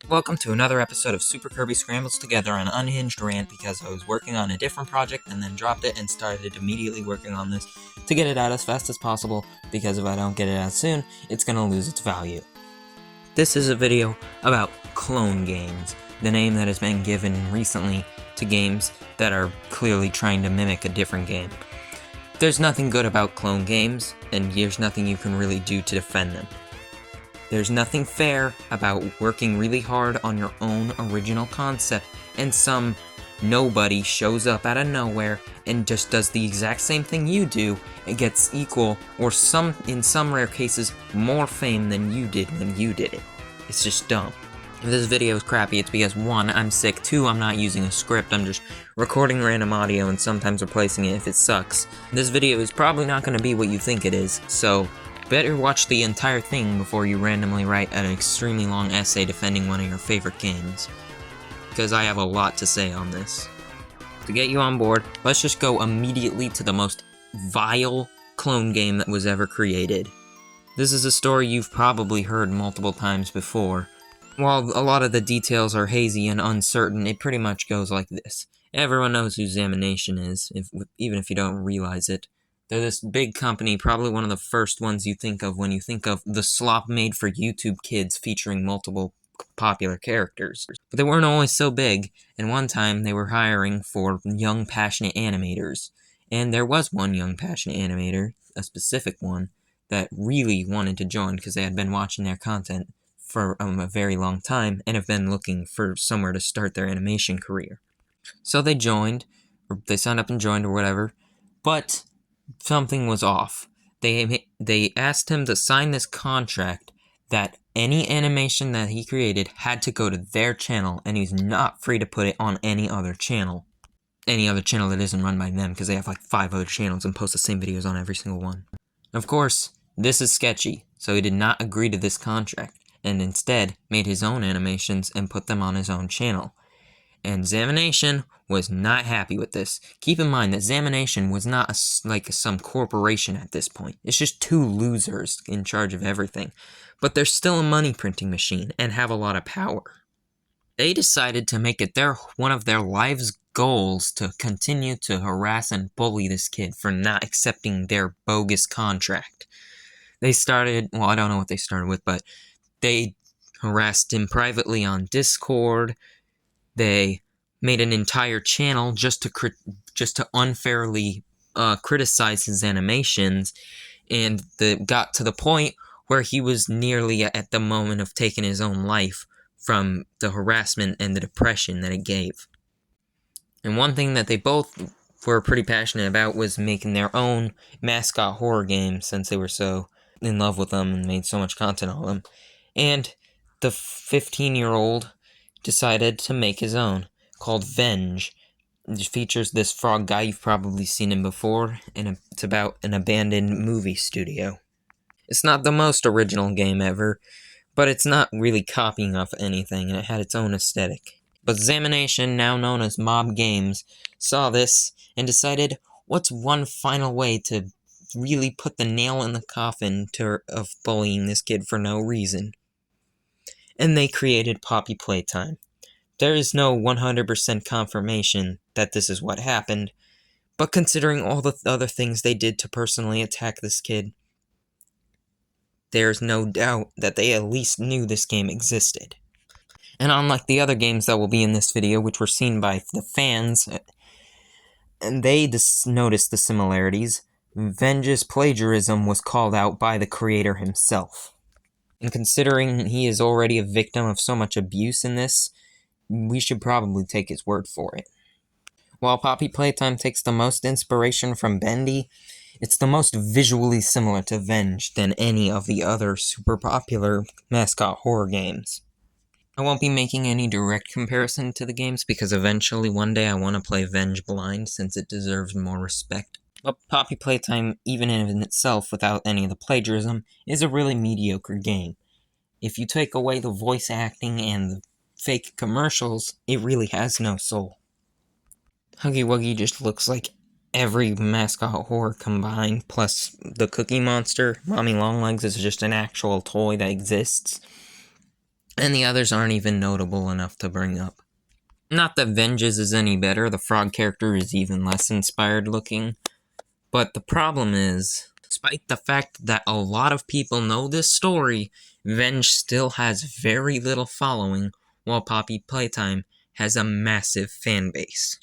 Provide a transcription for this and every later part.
Welcome to another episode of Super Kirby Scrambles Together, an unhinged rant because I was working on a different project and then dropped it and started immediately working on this to get it out as fast as possible, because if I don't get it out soon, it's going to lose its value. This is a video about clone games, the name that has been given recently to games that are clearly trying to mimic a different game. There's nothing good about clone games, and there's nothing you can really do to defend them. There's nothing fair about working really hard on your own original concept and some nobody shows up out of nowhere and just does the exact same thing you do and gets equal, or in some rare cases, more fame than you did when you did it. It's just dumb. If this video is crappy, it's because 1, I'm sick, 2, I'm not using a script, I'm just recording random audio and sometimes replacing it if it sucks. This video is probably not going to be what you think it is, so better watch the entire thing before you randomly write an extremely long essay defending one of your favorite games, because I have a lot to say on this. To get you on board, let's just go immediately to the most vile clone game that was ever created. This is a story you've probably heard multiple times before. While a lot of the details are hazy and uncertain, it pretty much goes like this. Everyone knows who Examination is, even if you don't realize it. They're this big company, probably one of the first ones you think of when you think of the slop made for YouTube kids featuring multiple popular characters. But they weren't always so big, and one time they were hiring for young, passionate animators. And there was one young, passionate animator, a specific one, that really wanted to join because they had been watching their content for a very long time and have been looking for somewhere to start their animation career. So they joined, or they signed up and joined or whatever, but something was off. They asked him to sign this contract that any animation that he created had to go to their channel, and he's not free to put it on any other channel. Any other channel that isn't run by them, because they have like 5 other channels and post the same videos on every single one. Of course, this is sketchy, so he did not agree to this contract, and instead made his own animations and put them on his own channel. And Examination was not happy with this. Keep in mind that Examination was not like some corporation at this point. It's just 2 losers in charge of everything. But they're still a money printing machine and have a lot of power. They decided to make it one of their lives' goals to continue to harass and bully this kid for not accepting their bogus contract. They started, well, I don't know what they started with, but they harassed him privately on Discord. They made an entire channel just to unfairly criticize his animations, and got to the point where he was nearly at the moment of taking his own life from the harassment and the depression that it gave. And one thing that they both were pretty passionate about was making their own mascot horror games, since they were so in love with them and made so much content on them. And the 15-year-old decided to make his own, called Venge. It features this frog guy, you've probably seen him before, and it's about an abandoned movie studio. It's not the most original game ever, but it's not really copying off anything, and it had its own aesthetic. But Examination, now known as Mob Games, saw this and decided, what's one final way to really put the nail in the coffin of bullying this kid for no reason? And they created Poppy Playtime. There is no 100% confirmation that this is what happened, but considering all the other things they did to personally attack this kid, there's no doubt that they at least knew this game existed. And unlike the other games that will be in this video, which were seen by the fans, and they noticed the similarities, Venge's plagiarism was called out by the creator himself. And considering he is already a victim of so much abuse in this, we should probably take his word for it. While Poppy Playtime takes the most inspiration from Bendy, it's the most visually similar to Venge than any of the other super popular mascot horror games. I won't be making any direct comparison to the games because eventually one day I want to play Venge blind, since it deserves more respect. But Poppy Playtime, even in itself without any of the plagiarism, is a really mediocre game. If you take away the voice acting and the fake commercials, it really has no soul. Huggy Wuggy just looks like every mascot horror combined, plus the Cookie Monster. Mommy Longlegs is just an actual toy that exists. And the others aren't even notable enough to bring up. Not that Venge's is any better, the frog character is even less inspired looking. But the problem is, despite the fact that a lot of people know this story, Venge still has very little following, while Poppy Playtime has a massive fan base.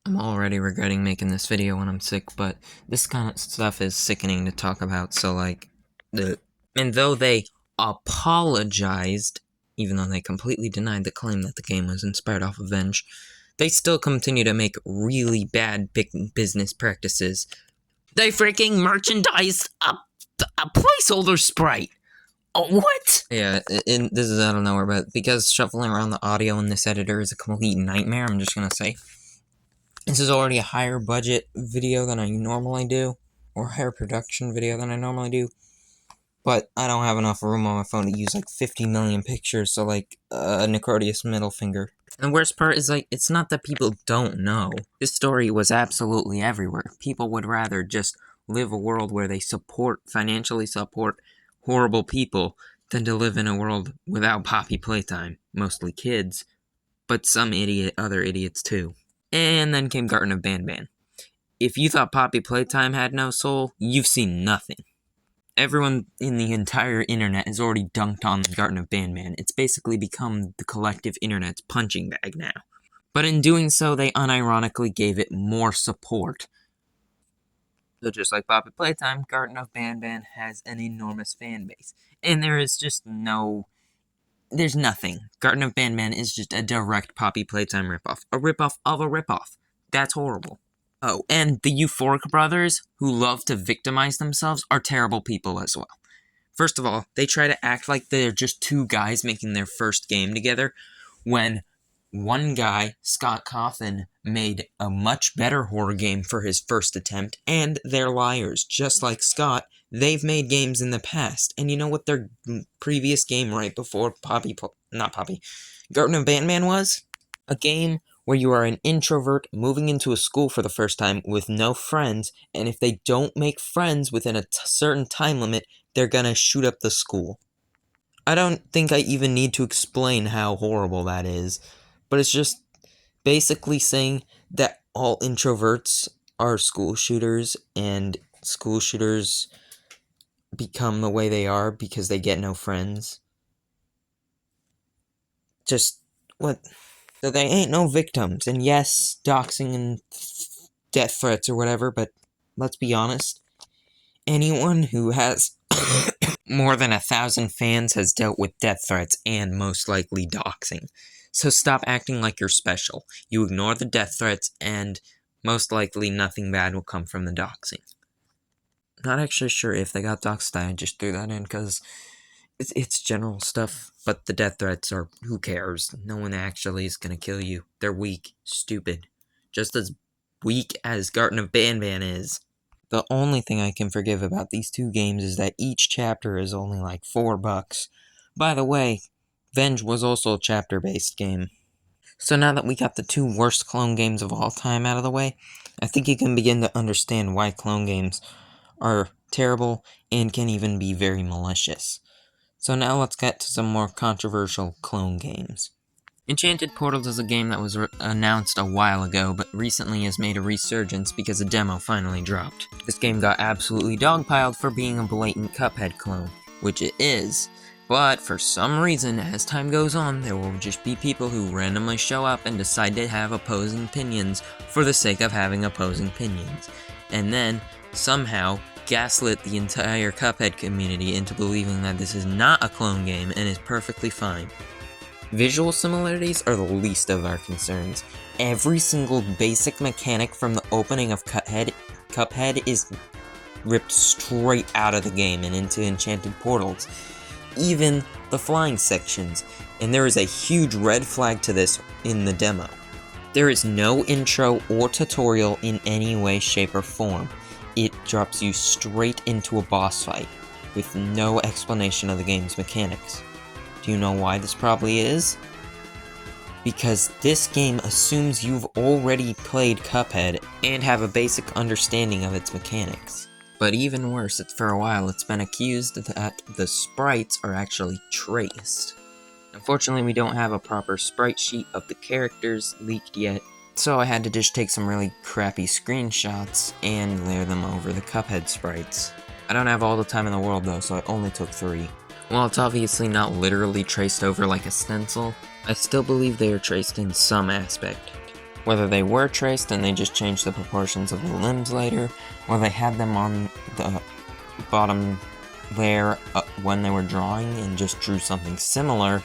I'm already regretting making this video when I'm sick, but this kind of stuff is sickening to talk about, so like, and though they apologized, even though they completely denied the claim that the game was inspired off of Venge, they still continue to make really bad business practices. They freaking merchandised a placeholder sprite! Oh, what? Yeah, this is out of nowhere, but because shuffling around the audio in this editor is a complete nightmare, I'm just gonna say, this is already a higher budget video than I normally do, or higher production video than I normally do, but I don't have enough room on my phone to use like 50 million pictures, so like, Necrotius middle finger. And the worst part is, like, it's not that people don't know. This story was absolutely everywhere. People would rather just live a world where they financially support horrible people than to live in a world without Poppy Playtime. Mostly kids, but some other idiots too. And then came Garden of Banban. If you thought Poppy Playtime had no soul, you've seen nothing. Everyone in the entire internet has already dunked on the Garden of Banban. It's basically become the collective internet's punching bag now. But in doing so, they unironically gave it more support. So just like Poppy Playtime, Garden of Banban has an enormous fan base. And there is just there's nothing. Garden of Banban is just a direct Poppy Playtime ripoff. A ripoff of a ripoff. That's horrible. Oh, and the Euphoric brothers, who love to victimize themselves, are terrible people as well. First of all, they try to act like they're just two guys making their first game together, when one guy, Scott Cawthon, made a much better horror game for his first attempt, and they're liars. Just like Scott, they've made games in the past, and you know what their previous game right before Garden of Banban was? A game where you are an introvert moving into a school for the first time with no friends, and if they don't make friends within a certain time limit, they're gonna shoot up the school. I don't think I even need to explain how horrible that is, but it's just basically saying that all introverts are school shooters, and school shooters become the way they are because they get no friends. Just, what? So they ain't no victims, and yes, doxing and death threats or whatever, but let's be honest, anyone who has more than 1,000 fans has dealt with death threats and most likely doxing. So stop acting like you're special. You ignore the death threats, and most likely nothing bad will come from the doxing. Not actually sure if they got doxed, I just threw that in because it's general stuff, but the death threats are, who cares? No one actually is gonna kill you. They're weak, stupid. Just as weak as Garden of Banban is. The only thing I can forgive about these two games is that each chapter is only like $4. By the way, Venge was also a chapter-based game. So now that we got the two worst clone games of all time out of the way, I think you can begin to understand why clone games are terrible and can even be very malicious. So now let's get to some more controversial clone games. Enchanted Portals is a game that was announced a while ago, but recently has made a resurgence because a demo finally dropped. This game got absolutely dogpiled for being a blatant Cuphead clone, which it is, but for some reason, as time goes on, there will just be people who randomly show up and decide to have opposing opinions for the sake of having opposing opinions, and then, somehow, gaslit the entire Cuphead community into believing that this is not a clone game and is perfectly fine. Visual similarities are the least of our concerns. Every single basic mechanic from the opening of Cuphead is ripped straight out of the game and into Enchanted Portals. Even the flying sections, and there is a huge red flag to this in the demo. There is no intro or tutorial in any way, shape, or form. It drops you straight into a boss fight, with no explanation of the game's mechanics. Do you know why this probably is? Because this game assumes you've already played Cuphead and have a basic understanding of its mechanics. But even worse, for a while it's been accused that the sprites are actually traced. Unfortunately, we don't have a proper sprite sheet of the characters leaked yet, so I had to just take some really crappy screenshots and layer them over the Cuphead sprites. I don't have all the time in the world though, so I only took 3. While it's obviously not literally traced over like a stencil, I still believe they are traced in some aspect. Whether they were traced and they just changed the proportions of the limbs later, or they had them on the bottom layer when they were drawing and just drew something similar,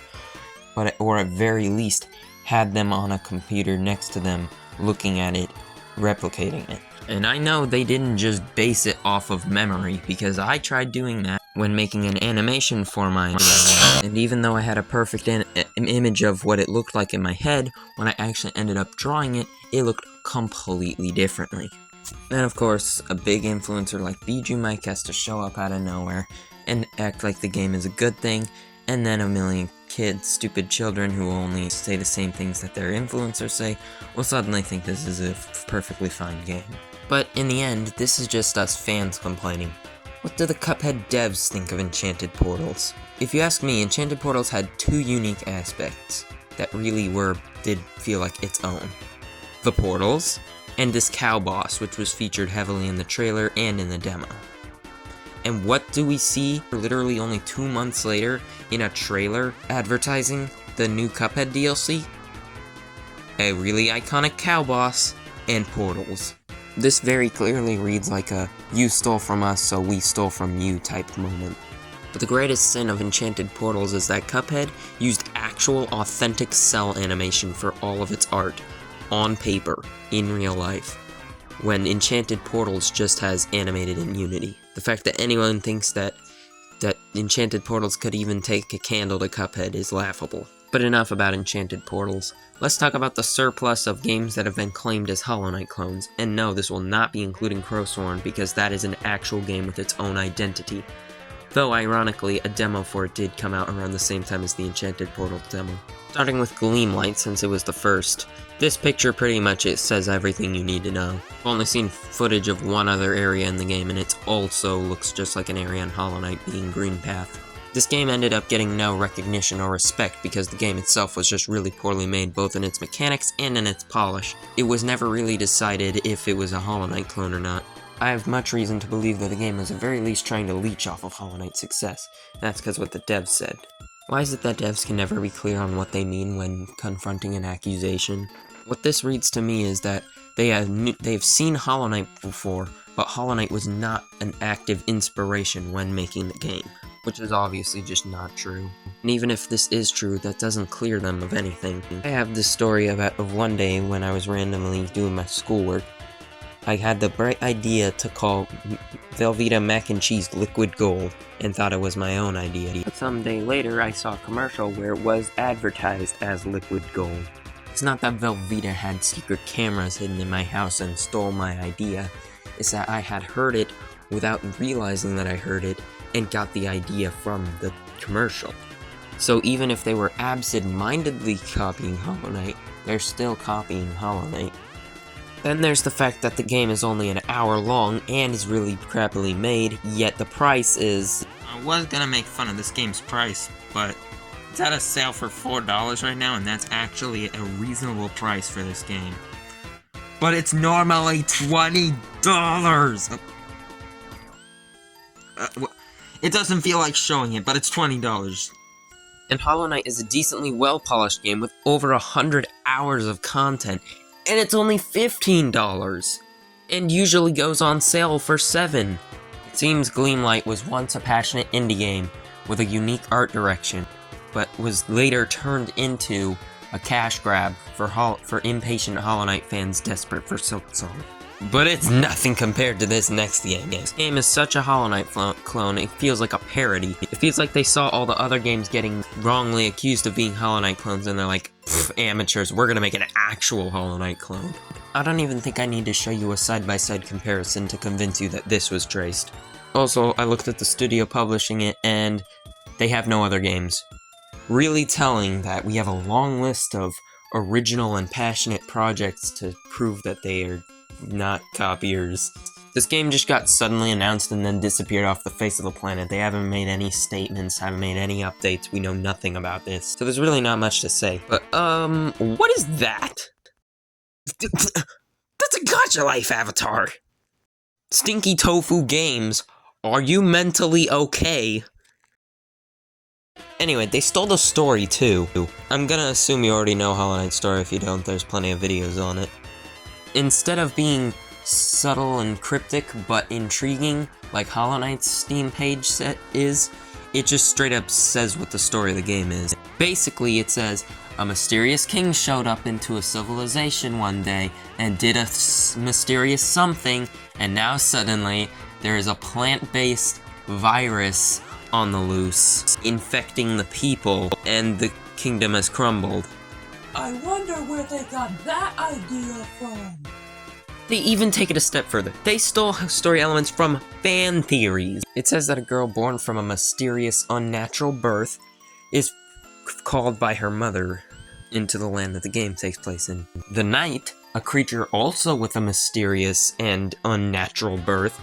or at very least had them on a computer next to them, looking at it, replicating it. And I know they didn't just base it off of memory, because I tried doing that when making an animation for mine, and even though I had a perfect image of what it looked like in my head, when I actually ended up drawing it, it looked completely differently. Then of course, a big influencer like Bijou Mike has to show up out of nowhere and act like the game is a good thing, and then a million kids, stupid children who only say the same things that their influencers say, will suddenly think this is a perfectly fine game. But in the end, this is just us fans complaining. What do the Cuphead devs think of Enchanted Portals? If you ask me, Enchanted Portals had 2 unique aspects that really did feel like its own. The portals, and this cow boss, which was featured heavily in the trailer and in the demo. And what do we see literally only 2 months later in a trailer advertising the new Cuphead DLC? A really iconic cow boss and portals. This very clearly reads like a you stole from us so we stole from you type moment. But the greatest sin of Enchanted Portals is that Cuphead used actual authentic cell animation for all of its art, on paper, in real life, when Enchanted Portals just has animated in Unity. The fact that anyone thinks that Enchanted Portals could even take a candle to Cuphead is laughable. But enough about Enchanted Portals. Let's talk about the surplus of games that have been claimed as Hollow Knight clones. And no, this will not be including Crowsworn, because that is an actual game with its own identity. Though, ironically, a demo for it did come out around the same time as the Enchanted Portals demo. Starting with Gleamlight, since it was the first. This picture pretty much says everything you need to know. I've only seen footage of one other area in the game, and it also looks just like an area in Hollow Knight, being Green Path. This game ended up getting no recognition or respect because the game itself was just really poorly made, both in its mechanics and in its polish. It was never really decided if it was a Hollow Knight clone or not. I have much reason to believe that the game was at very least trying to leech off of Hollow Knight's success. That's because what the devs said. Why is it that devs can never be clear on what they mean when confronting an accusation? What this reads to me is that they've seen Hollow Knight before, but Hollow Knight was not an active inspiration when making the game, which is obviously just not true. And even if this is true, that doesn't clear them of anything. I have this story of one day when I was randomly doing my schoolwork. I had the bright idea to call Velveeta mac and cheese liquid gold, and thought it was my own idea. But some day later, I saw a commercial where it was advertised as liquid gold. It's not that Velveeta had secret cameras hidden in my house and stole my idea. It's that I had heard it without realizing that I heard it, and got the idea from the commercial. So even if they were absent-mindedly copying Hollow Knight, they're still copying Hollow Knight. Then there's the fact that the game is only an hour long and is really crappily made, yet the price is... I was gonna make fun of this game's price, but it's at a sale for $4 right now, and that's actually a reasonable price for this game. But it's normally $20! It doesn't feel like showing it, but it's $20. And Hollow Knight is a decently well-polished game with over 100 hours of content, and it's only $15, and usually goes on sale for $7. It seems Gleamlight was once a passionate indie game with a unique art direction, but was later turned into a cash grab for impatient Hollow Knight fans desperate for Silksong. But it's nothing compared to this next game. This game is such a Hollow Knight clone, it feels like a parody. It feels like they saw all the other games getting wrongly accused of being Hollow Knight clones, and they're like, amateurs, we're gonna make an actual Hollow Knight clone. I don't even think I need to show you a side-by-side comparison to convince you that this was traced. Also, I looked at the studio publishing it, and they have no other games. Really telling that we have a long list of original and passionate projects to prove that they are not copiers. This game just got suddenly announced and then disappeared off the face of the planet. They haven't made any statements, haven't made any updates, we know nothing about this. So there's really not much to say. But, what is that? That's a Gacha Life avatar! Stinky Tofu Games, are you mentally okay? Anyway, they stole the story too. I'm gonna assume you already know Hollow Knight's story. If you don't, there's plenty of videos on it. Instead of being subtle and cryptic but intriguing, like Hollow Knight's Steam page is, it just straight up says what the story of the game is. Basically, it says, a mysterious king showed up into a civilization one day and did a mysterious something, and now suddenly there is a plant-based virus on the loose, infecting the people, and the kingdom has crumbled. I wonder where they got that idea from. They even take it a step further. They stole story elements from fan theories. It says that a girl born from a mysterious, unnatural birth is called by her mother into the land that the game takes place in. The knight, a creature also with a mysterious and unnatural birth,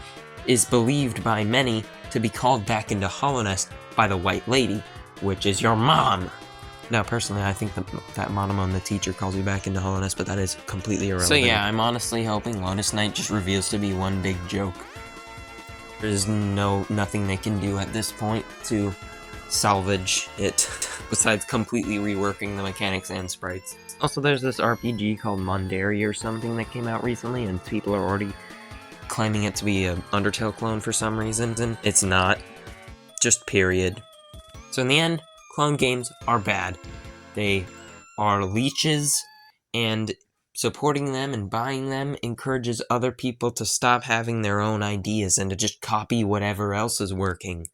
is believed by many to be called back into Hollownest by the White Lady, which is your mom. Now, personally, I think that Monomon, the teacher, calls you back into Hollownest, but that is completely irrelevant. So yeah, I'm honestly hoping Lotus Knight just reveals to be one big joke. There's nothing they can do at this point to salvage it, besides completely reworking the mechanics and sprites. Also, there's this RPG called Mondari or something that came out recently, and people are already claiming it to be an Undertale clone for some reason, and it's not. Just period. So in the end, clone games are bad. They are leeches, and supporting them and buying them encourages other people to stop having their own ideas and to just copy whatever else is working.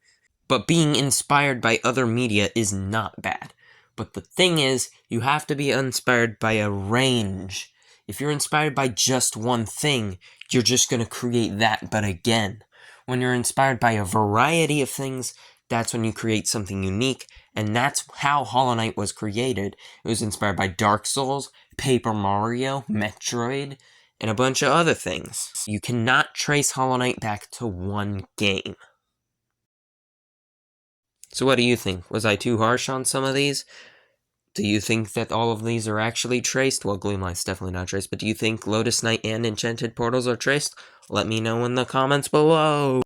But being inspired by other media is not bad. But the thing is, you have to be inspired by a range. If you're inspired by just one thing, you're just going to create that, but again. When you're inspired by a variety of things, that's when you create something unique, and that's how Hollow Knight was created. It was inspired by Dark Souls, Paper Mario, Metroid, and a bunch of other things. You cannot trace Hollow Knight back to one game. So what do you think? Was I too harsh on some of these? Do you think that all of these are actually traced? Well, Gleamlight's definitely not traced, but do you think Lotus Knight and Enchanted Portals are traced? Let me know in the comments below!